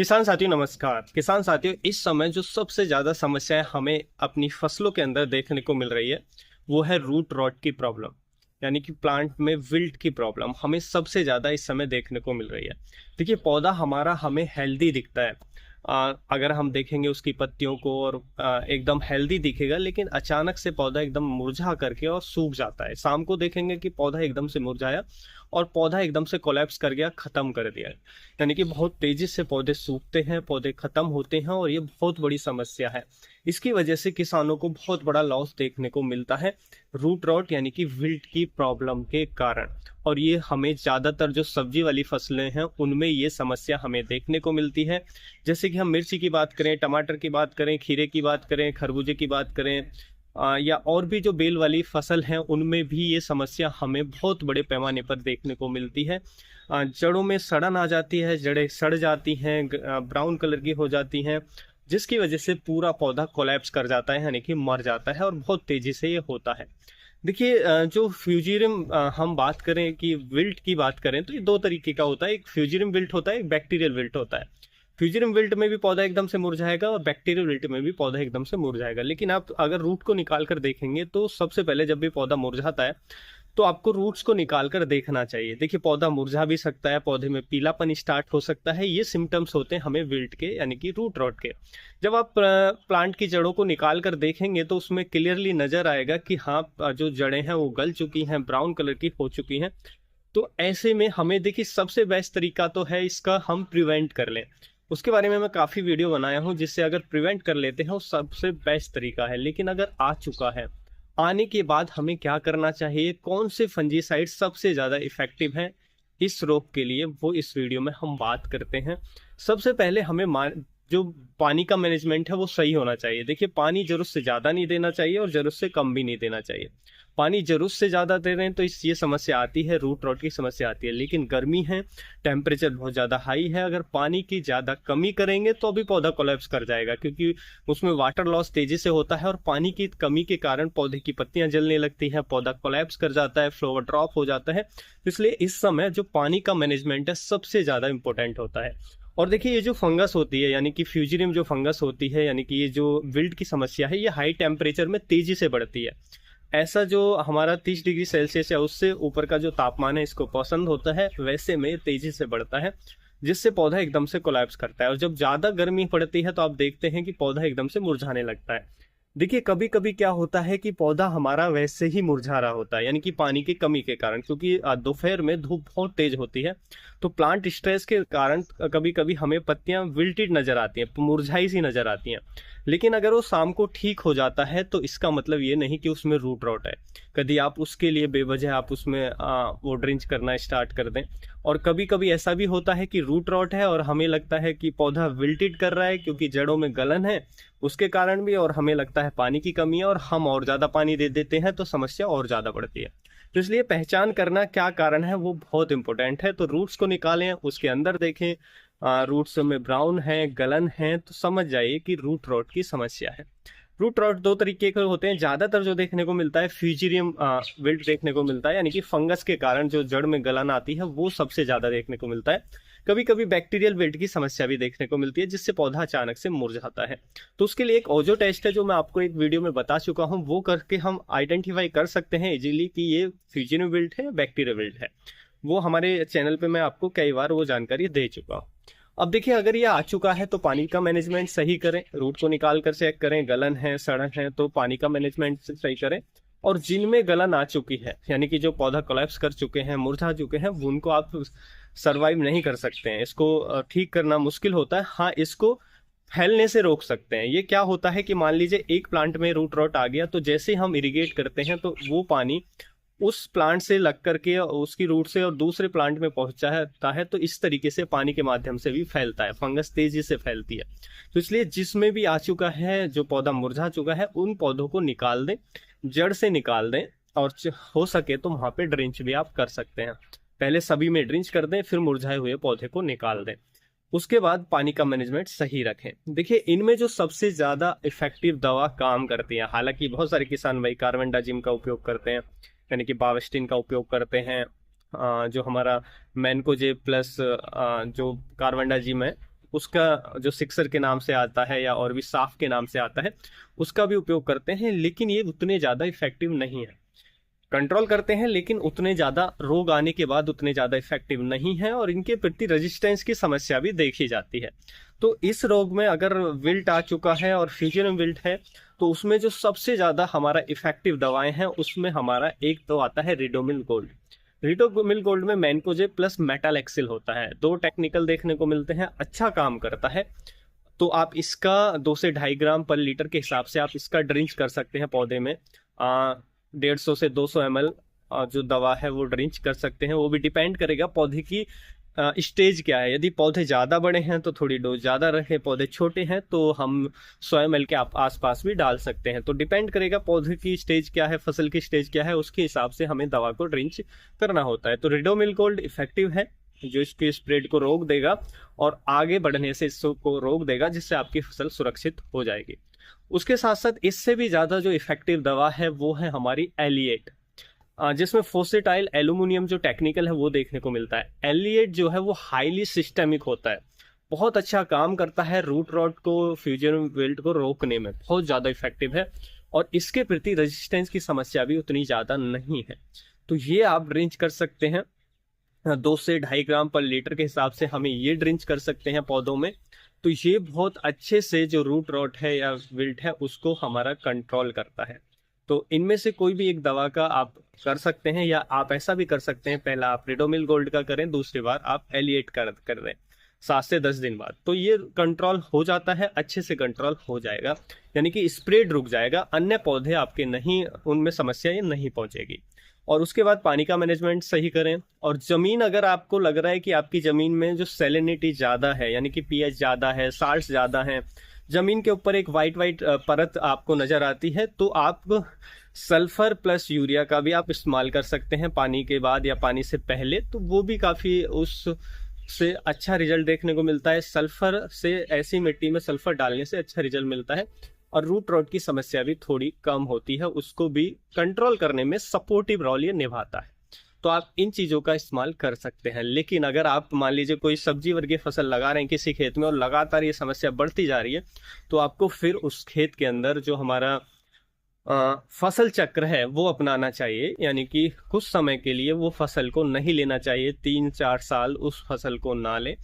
किसान साथियों नमस्कार। किसान साथियों, इस समय जो सबसे ज़्यादा समस्याएं हमें अपनी फसलों के अंदर देखने को मिल रही है वो है रूट रॉट की प्रॉब्लम। यानी कि प्लांट में विल्ट की प्रॉब्लम हमें सबसे ज़्यादा इस समय देखने को मिल रही है। देखिए, पौधा हमारा हमें हेल्दी दिखता है। अगर हम देखेंगे उसकी पत्तियों को और एकदम हेल्दी दिखेगा, लेकिन अचानक से पौधा एकदम मुरझा करके और सूख जाता है। शाम को देखेंगे कि पौधा एकदम से मुरझाया और पौधा एकदम से कोलैप्स कर गया, खत्म कर दिया। यानी कि बहुत तेजी से पौधे सूखते हैं, पौधे खत्म होते हैं और ये बहुत बड़ी समस्या है। इसकी वजह से किसानों को बहुत बड़ा लॉस देखने को मिलता है रूट रॉट यानी कि विल्ट की प्रॉब्लम के कारण। और ये हमें ज़्यादातर जो सब्जी वाली फसलें हैं उनमें ये समस्या हमें देखने को मिलती है। जैसे कि हम मिर्ची की बात करें, टमाटर की बात करें, खीरे की बात करें, खरबूजे की बात करें, या और भी जो बेल वाली फसल हैं उनमें भी ये समस्या हमें बहुत बड़े पैमाने पर देखने को मिलती है। जड़ों में सड़न आ जाती है, जड़ें सड़ जाती हैं, ब्राउन कलर की हो जाती हैं, जिसकी वजह से पूरा पौधा कोलैप्स कर जाता है, यानी कि मर जाता है और बहुत तेजी से ये होता है। देखिए, जो फ्यूजेरियम हम बात करें कि विल्ट की बात करें तो ये दो तरीके का होता है। एक फ्यूजेरियम विल्ट होता है, एक बैक्टीरियल विल्ट होता है। फ्यूजेरियम विल्ट में भी पौधा एकदम से मुरझाएगा और बैक्टीरियल विल्ट में भी पौधा एकदम से मुरझाएगा। लेकिन आप अगर रूट को निकाल कर देखेंगे तो सबसे पहले जब भी पौधा मुरझाता है तो आपको रूट्स को निकाल कर देखना चाहिए। देखिए, पौधा मुरझा भी सकता है, पौधे में पीलापन स्टार्ट हो सकता है। ये सिम्टम्स होते हैं हमें विल्ट के यानी कि रूट रॉट के। जब आप प्लांट की जड़ों को निकाल कर देखेंगे तो उसमें क्लियरली नजर आएगा कि हाँ, जो जड़ें हैं वो गल चुकी हैं, ब्राउन कलर की हो चुकी हैं। तो ऐसे में हमें देखिए सबसे बेस्ट तरीका तो है इसका हम प्रिवेंट कर लें। उसके बारे में मैं काफ़ी वीडियो बनाया हूँ, जिससे अगर प्रिवेंट कर लेते हैं वो सबसे बेस्ट तरीका है। लेकिन अगर आ चुका है, आने के बाद हमें क्या करना चाहिए, कौन से फंजीसाइड सबसे ज़्यादा इफेक्टिव हैं इस रोग के लिए, वो इस वीडियो में हम बात करते हैं। सबसे पहले हमें जो पानी का मैनेजमेंट है वो सही होना चाहिए। देखिए, पानी जरूरत से ज़्यादा नहीं देना चाहिए और जरूरत से कम भी नहीं देना चाहिए। पानी जरूरत से ज़्यादा दे रहे हैं तो ये समस्या आती है, रूट रॉट की समस्या आती है। लेकिन गर्मी है, टेम्परेचर बहुत ज़्यादा हाई है, अगर पानी की ज़्यादा कमी करेंगे तो अभी पौधा कोलैप्स कर जाएगा, क्योंकि उसमें वाटर लॉस तेज़ी से होता है और पानी की कमी के कारण पौधे की पत्तियां जलने लगती हैं, पौधा कोलैप्स कर जाता है, फ्लावर ड्रॉप हो जाता है। इसलिए इस समय जो पानी का मैनेजमेंट है सबसे ज़्यादा इंपॉर्टेंट होता है। और देखिए, ये जो फंगस होती है यानी कि फ्यूजेरियम जो फंगस होती है, यानी कि ये जो विल्ट की समस्या है, ये हाई टेम्परेचर में तेज़ी से बढ़ती है। ऐसा जो हमारा 30 डिग्री सेल्सियस या उससे ऊपर का जो तापमान है इसको पसंद होता है, वैसे में तेजी से बढ़ता है, जिससे पौधा एकदम से कोलैप्स करता है। और जब ज़्यादा गर्मी पड़ती है तो आप देखते हैं कि पौधा एकदम से मुरझाने लगता है। देखिए, कभी कभी क्या होता है कि पौधा हमारा वैसे ही मुरझा रहा होता है, यानी कि पानी की कमी के कारण, क्योंकि दोपहर में धूप बहुत तेज होती है तो प्लांट स्ट्रेस के कारण कभी कभी हमें पत्तियां विल्टेड नजर आती हैं, मुरझाई सी नजर आती हैं। लेकिन अगर वो शाम को ठीक हो जाता है तो इसका मतलब ये नहीं कि उसमें रूट रॉट है। कभी आप उसके लिए बेवजह आप उसमें वो ड्रिंच करना स्टार्ट कर दें। और कभी कभी ऐसा भी होता है कि रूट रॉट है और हमें लगता है कि पौधा विल्टेड कर रहा है, क्योंकि जड़ों में गलन है उसके कारण भी, और हमें लगता है पानी की कमी है और हम और ज़्यादा पानी दे देते हैं तो समस्या और ज़्यादा बढ़ती है। तो इसलिए पहचान करना क्या कारण है वो बहुत इंपॉर्टेंट है। तो रूट्स को निकालें, उसके अंदर देखें, रूट्स में ब्राउन है, गलन है, तो समझ जाइए कि रूट रॉट की समस्या है। रूट रॉट दो तरीके के होते हैं। ज़्यादातर जो देखने को मिलता है फ्यूजेरियम विल्ट देखने को मिलता है, यानी कि फंगस के कारण जो जड़ में गलन आती है वो सबसे ज़्यादा देखने को मिलता है। कभी कभी बैक्टीरियल विल्ट की समस्या भी देखने को मिलती है, जिससे पौधा अचानक से मुरझाता है। तो उसके लिए एक ओजो टेस्ट है जो मैं आपको एक वीडियो में बता चुका हूँ, वो करके हम आइडेंटिफाई कर सकते हैं इजीली कि ये फ्यूजेरियम विल्ट है या बैक्टीरियल विल्ट है। वो हमारे चैनल पे मैं आपको कई बार वो जानकारी दे चुका हूँ। अब देखिए, अगर ये आ चुका है तो पानी का मैनेजमेंट सही करें, रूट को निकाल कर चेक करें, गलन है, सड़न है तो पानी का मैनेजमेंट सही करें। और जिनमें गलन आ चुकी है, यानी कि जो पौधा कोलैप्स कर चुके हैं, मुरझा चुके हैं, उनको आप सरवाइव नहीं कर सकते हैं। इसको ठीक करना मुश्किल होता है। हाँ, इसको फैलने से रोक सकते हैं। ये क्या होता है कि मान लीजिए एक प्लांट में रूट रॉट आ गया, तो जैसे ही हम इरिगेट करते हैं तो वो पानी उस प्लांट से लग करके उसकी रूट से और दूसरे प्लांट में पहुंचाता है, तो इस तरीके से पानी के माध्यम से भी फैलता है, फंगस तेजी से फैलती है। तो इसलिए जिसमें भी आ चुका है, जो पौधा मुरझा चुका है, उन पौधों को निकाल दें, जड़ से निकाल दें। और हो सके तो वहां पे ड्रिंच भी आप कर सकते हैं। पहले सभी में ड्रिंच कर दें, फिर मुरझाए हुए पौधे को निकाल दें। उसके बाद पानी का मैनेजमेंट सही रखें। देखिए, इनमें जो सबसे ज्यादा इफेक्टिव दवा काम करती है, हालांकि बहुत सारे किसान भाई कार्बेंडाजिम का उपयोग करते हैं, यानी कि बावस्टिन का उपयोग करते हैं, जो हमारा मैनकोजेब प्लस जो कार्बेंडाजिम है उसका जो सिक्सर के नाम से आता है या और भी साफ के नाम से आता है, उसका भी उपयोग करते हैं, लेकिन ये उतने ज़्यादा इफेक्टिव नहीं है। कंट्रोल करते हैं लेकिन उतने ज़्यादा रोग आने के बाद उतने ज़्यादा इफेक्टिव नहीं है, और इनके प्रति रेजिस्टेंस की समस्या भी देखी जाती है। तो इस रोग में अगर विल्ट आ चुका है और फ्यूजन विल्ट है, तो उसमें जो सबसे ज़्यादा हमारा इफेक्टिव दवाएं हैं उसमें हमारा एक तो आता है रिडोमिल गोल्ड। रिडोमिल गोल्ड में मैनकोजे प्लस मेटालेक्सिल होता है, 2 टेक्निकल देखने को मिलते हैं, अच्छा काम करता है। तो आप इसका 2 से 2.5 ग्राम पर लीटर के हिसाब से आप इसका ड्रिंच कर सकते हैं पौधे में। 150 से 200 ml जो दवा है वो ड्रिंच कर सकते हैं। वो भी डिपेंड करेगा पौधे की स्टेज क्या है। यदि पौधे ज़्यादा बड़े हैं तो थोड़ी डोज ज़्यादा रखें, पौधे छोटे हैं तो हम 100 ml के आसपास भी डाल सकते हैं। तो डिपेंड करेगा पौधे की स्टेज क्या है, फसल की स्टेज क्या है, उसके हिसाब से हमें दवा को ड्रिंच करना होता है। तो रिडोमिल गोल्ड इफेक्टिव है, जो इसके स्प्रेड को रोक देगा और आगे बढ़ने से इसको रोक देगा, जिससे आपकी फसल सुरक्षित हो जाएगी। उसके साथ साथ इससे भी ज़्यादा जो इफेक्टिव दवा है वो है हमारी एलिएट, जिसमें फोसेटाइल एल्यूमिनियम जो टेक्निकल है वो देखने को मिलता है। एलिएट जो है वो हाईली सिस्टेमिक होता है, बहुत अच्छा काम करता है रूट रॉट को, फ्यूजन विल्ट को रोकने में बहुत ज़्यादा इफेक्टिव है, और इसके प्रति रेजिस्टेंस की समस्या भी उतनी ज़्यादा नहीं है। तो ये आप ड्रिंच कर सकते हैं 2 से 2.5 ग्राम पर लीटर के हिसाब से हमें ये ड्रिंच कर सकते हैं पौधों में। तो ये बहुत अच्छे से जो रूट रॉट है या विल्ट है उसको हमारा कंट्रोल करता है। तो इनमें से कोई भी एक दवा का आप कर सकते हैं, या आप ऐसा भी कर सकते हैं, पहला आप रिडोमिल गोल्ड का करें, दूसरी बार आप एलिएट कर दें 7 से 10 दिन बाद। तो ये कंट्रोल हो जाता है, अच्छे से कंट्रोल हो जाएगा, यानी कि स्प्रेड रुक जाएगा, अन्य पौधे आपके नहीं, उनमें समस्या ये नहीं पहुंचेगी। और उसके बाद पानी का मैनेजमेंट सही करें। और ज़मीन, अगर आपको लग रहा है कि आपकी ज़मीन में जो सैलिनिटी ज़्यादा है, यानी कि पीएच ज़्यादा है, साल्ट ज़्यादा है, ज़मीन के ऊपर एक वाइट परत आपको नज़र आती है, तो आप सल्फर प्लस यूरिया का भी आप इस्तेमाल कर सकते हैं पानी के बाद या पानी से पहले। तो वो भी काफ़ी उससे अच्छा रिजल्ट देखने को मिलता है। सल्फर से, ऐसी मिट्टी में सल्फर डालने से अच्छा रिजल्ट मिलता है, और रूट रॉट की समस्या भी थोड़ी कम होती है, उसको भी कंट्रोल करने में सपोर्टिव रोल ये निभाता है। तो आप इन चीज़ों का इस्तेमाल कर सकते हैं। लेकिन अगर आप मान लीजिए कोई सब्जी वर्गीय फसल लगा रहे हैं किसी खेत में और लगातार ये समस्या बढ़ती जा रही है, तो आपको फिर उस खेत के अंदर जो हमारा फसल चक्र है वो अपनाना चाहिए, यानी कि कुछ समय के लिए वो फसल को नहीं लेना चाहिए, 3-4 साल उस फसल को ना लें,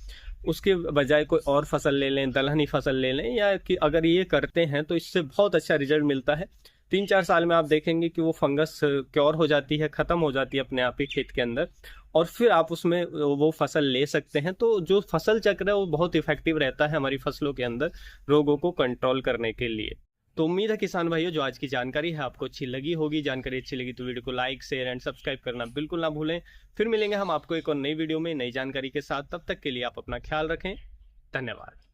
उसके बजाय कोई और फसल ले लें, दलहनी फसल ले लें। या कि अगर ये करते हैं तो इससे बहुत अच्छा रिजल्ट मिलता है। 3-4 साल में आप देखेंगे कि वो फंगस क्योर हो जाती है, ख़त्म हो जाती है अपने आप ही खेत के अंदर, और फिर आप उसमें वो फसल ले सकते हैं। तो जो फसल चक्र है वो बहुत इफेक्टिव रहता है हमारी फसलों के अंदर रोगों को कंट्रोल करने के लिए। तो उम्मीद है किसान भाइयों, जो आज की जानकारी है आपको अच्छी लगी होगी। जानकारी अच्छी लगी तो वीडियो को लाइक, शेयर एंड सब्सक्राइब करना बिल्कुल ना भूलें। फिर मिलेंगे हम आपको एक और नई वीडियो में नई जानकारी के साथ। तब तक के लिए आप अपना ख्याल रखें। धन्यवाद।